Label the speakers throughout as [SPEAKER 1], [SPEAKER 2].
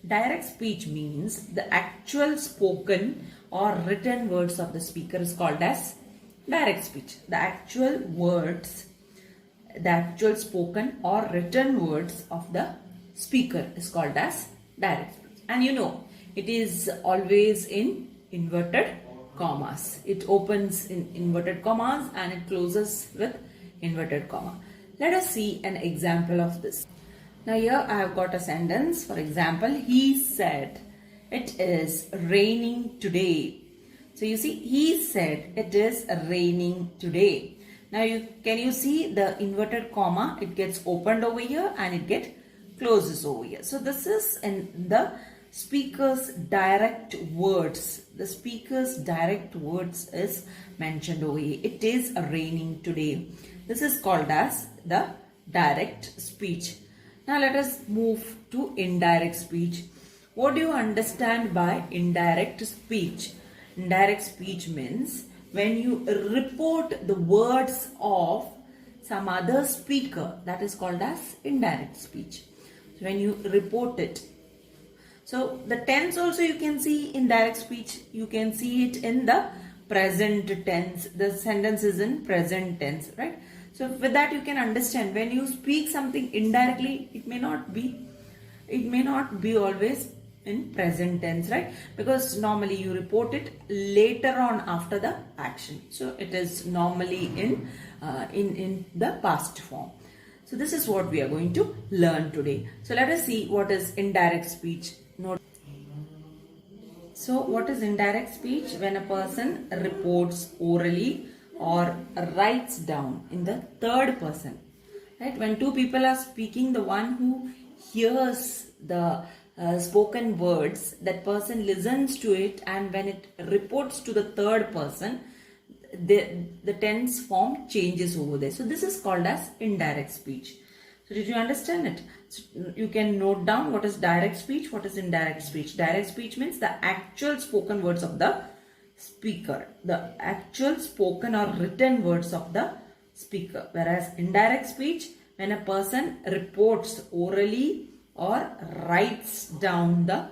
[SPEAKER 1] Direct speech means the actual spoken or written words of the speaker is called as direct speech. The actual words, the actual spoken or written words of the speaker is called as direct speech. And you know, it is always in inverted commas. It opens in inverted commas and it closes with inverted comma. Let us see an example of this. Now here I have got a sentence. For example, he said, it is raining today. So you see, he said, it is raining today. Now can you see the inverted comma? It gets opened over here and it gets closes over here. So this is in the speaker's direct words. The speaker's direct words is mentioned over here. It is raining today. This is called as the direct speech. Now let us move to indirect speech. What do you understand by indirect speech? Indirect speech means when you report the words of some other speaker, that is called as indirect speech. So when you report it. So the tense also you can see in direct speech. You can see it in the present tense. The sentence is in present tense, right? So with that you can understand when you speak something indirectly, it may not be always in present tense, right? Because normally you report it later on after the action. So it is normally in the past form. So this is what we are going to learn today. So let us see what is indirect speech. So what is indirect speech? When a person reports orally or writes down in the third person, right? When two people are speaking, the one who hears the spoken words, that person listens to it, and when it reports to the third person, the tense form changes over there. So this is called as indirect speech. So did you understand it? So you can note down what is direct speech, what is indirect speech. Direct speech means the actual spoken words of the speaker, the actual spoken or written words of the speaker. Whereas indirect speech, when a person reports orally or writes down the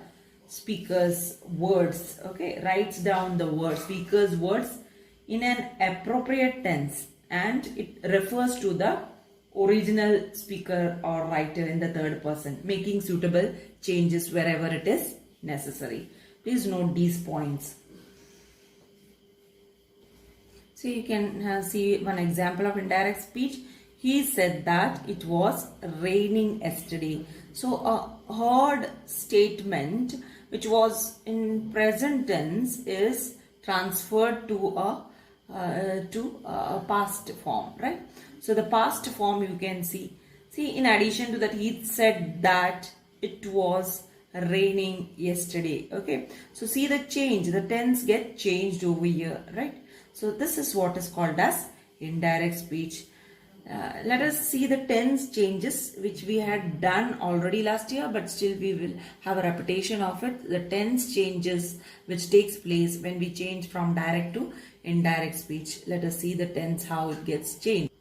[SPEAKER 1] speaker's words, okay, writes down the words, speaker's words in an appropriate tense, and it refers to the original speaker or writer in the third person, making suitable changes wherever it is necessary. Please note these points. So you can see one example of indirect speech. He said that it was raining yesterday. So a heard statement which was in present tense is transferred to a past form, right? So the past form you can see in addition to that, he said that it was raining yesterday. Okay, so see the change, the tense get changed over here, right? So this is what is called as indirect speech. Let us see the tense changes which we had done already last year, but still we will have a repetition of it. The tense changes which takes place when we change from direct to indirect speech. Let us see the tense, how it gets changed.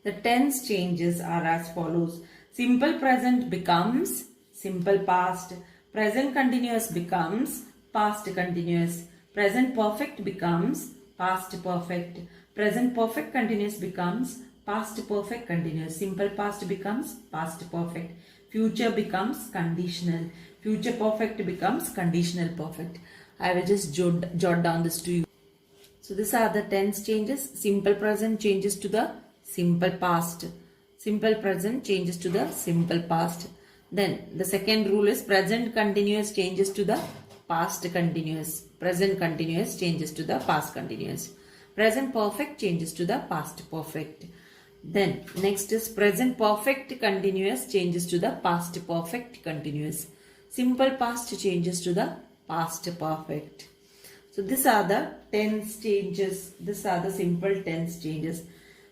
[SPEAKER 1] The tense changes are as follows. Simple present becomes simple past. Present continuous becomes past continuous. Present perfect becomes past perfect. Present perfect continuous becomes past perfect continuous. Simple past becomes past perfect. Future becomes conditional. Future perfect becomes conditional perfect. I will just jot down this to you. So these are the tense changes. Simple present changes to the simple past. Simple present changes to the simple past. Then the second rule is present continuous changes to the past continuous. Present continuous changes to the past continuous. Present perfect changes to the past perfect. Then next is present perfect continuous changes to the past perfect continuous. Simple past changes to the past perfect. So these are the tense changes. These are the simple tense changes.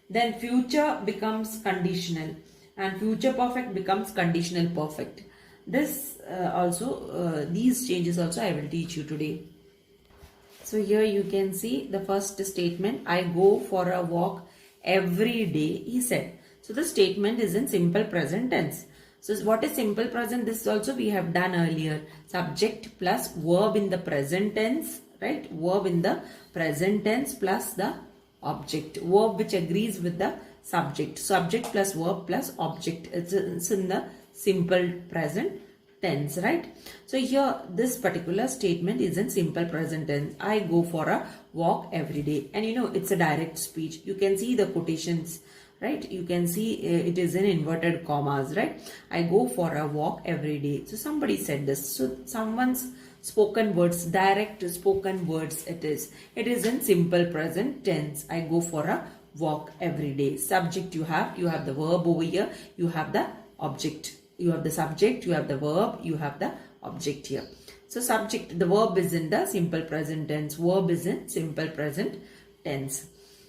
[SPEAKER 1] Then future becomes conditional and future perfect becomes conditional perfect. This these changes also I will teach you today. So here you can see the first statement, I go for a walk every day, he said. So the statement is in simple present tense. So what is simple present? This also we have done earlier. Subject plus verb in the present tense, right? Verb in the present tense plus the object. Verb which agrees with the subject. Subject plus verb plus object. It's in the simple present tense, right? So here this particular statement is in simple present tense. I go for a walk every day. And you know, it's a direct speech. You can see the quotations, right? You can see it is in inverted commas, right? I go for a walk every day. So somebody said this. So someone's spoken words, direct spoken words it is. It is in simple present tense. I go for a walk every day. Subject you have the verb over here. You have the object. You have the subject, you have the verb, you have the object here. So subject, the verb is in the simple present tense. Verb is in simple present tense.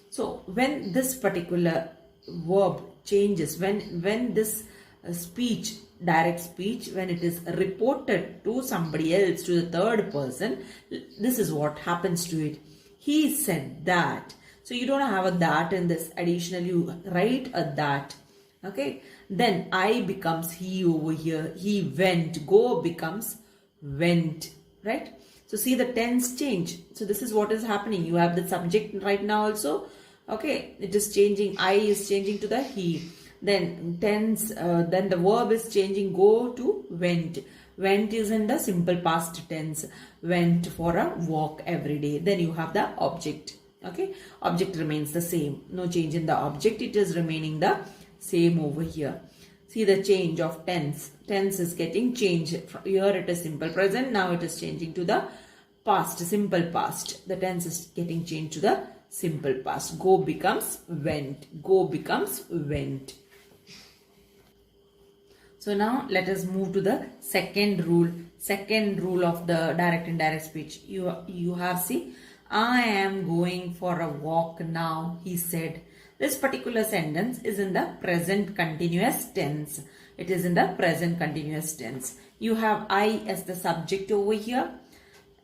[SPEAKER 1] So when this particular verb changes, when this speech, direct speech, when it is reported to somebody else, to the third person, this is what happens to it. He said that. So you don't have a that in this. Additionally, you write a that. Okay, then I becomes he over here. He went. Go becomes went, right? So see the tense change. So this is what is happening. You have the subject right now also. Okay, it is changing. I is changing to the he. Then tense. Then the verb is changing. Go to went. Went is in the simple past tense. Went for a walk every day. Then you have the object. Okay, object remains the same. No change in the object. It is remaining the same over here. See the change of tense. Tense is getting changed. Here it is simple present. Now it is changing to the past, simple past. The tense is getting changed to the simple past. Go becomes went. Go becomes went. So now let us move to the second rule. Second rule of the direct and indirect speech. You have, see, I am going for a walk now, he said. This particular sentence is in the present continuous tense. It is in the present continuous tense. You have I as the subject over here.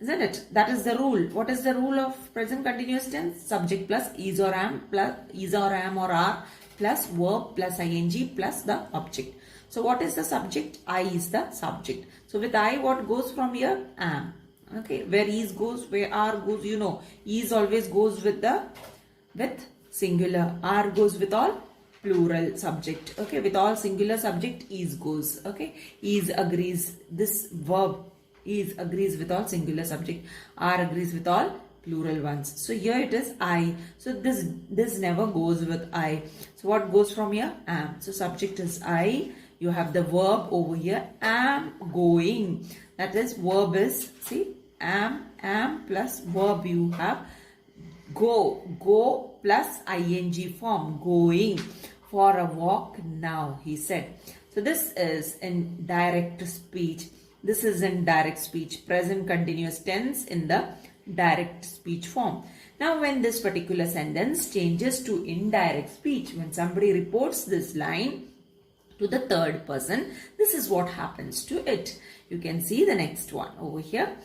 [SPEAKER 1] Isn't it? That is the rule. What is the rule of present continuous tense? Subject plus is or am or are plus verb plus ing plus the object. So what is the subject? I is the subject. So with I, what goes from here? Am. Okay. Where is goes, where are goes, you know. Is always goes with singular. Are goes with all plural subject. Okay, with all singular subject, is goes. Okay, is agrees. This verb is agrees with all singular subject. Are agrees with all plural ones. So here it is I. So this never goes with I. So what goes from here? Am. So subject is I. You have the verb over here. Am going. That is verb is, see, am plus verb you have go plus ing form, going for a walk now, he said. So this is in direct speech. This is in direct speech, present continuous tense in the direct speech form. Now when this particular sentence changes to indirect speech, when somebody reports this line to the third person, this is what happens to it. You can see the next one over here.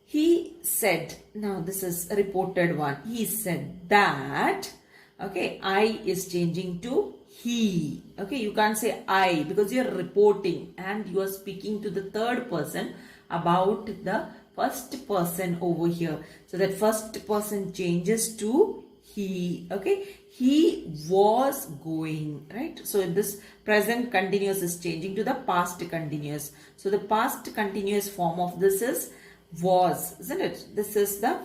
[SPEAKER 1] He said, now this is a reported one. He said that, okay, I is changing to he. Okay, you can't say I because you are reporting and you are speaking to the third person about the first person over here. So that first person changes to he. Okay, he was going, right? So this present continuous is changing to the past continuous. So the past continuous form of this is was, isn't it? This is the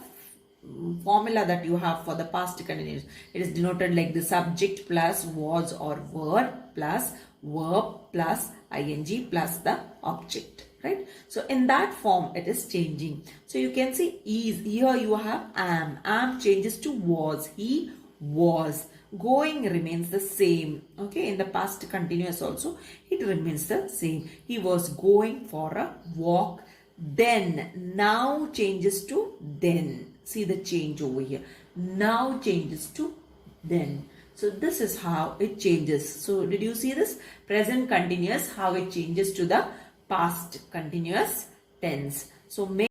[SPEAKER 1] formula that you have for the past continuous. It is denoted like the subject plus was or were plus verb plus ing plus the object, right? So in that form it is changing. So you can see is, here you have am changes to was, he was. Going remains the same. Okay, in the past continuous also it remains the same. He was going for a walk. Then, now changes to then. See the change over here. Now changes to then. So this is how it changes. So did you see this? Present continuous, how it changes to the past continuous tense. So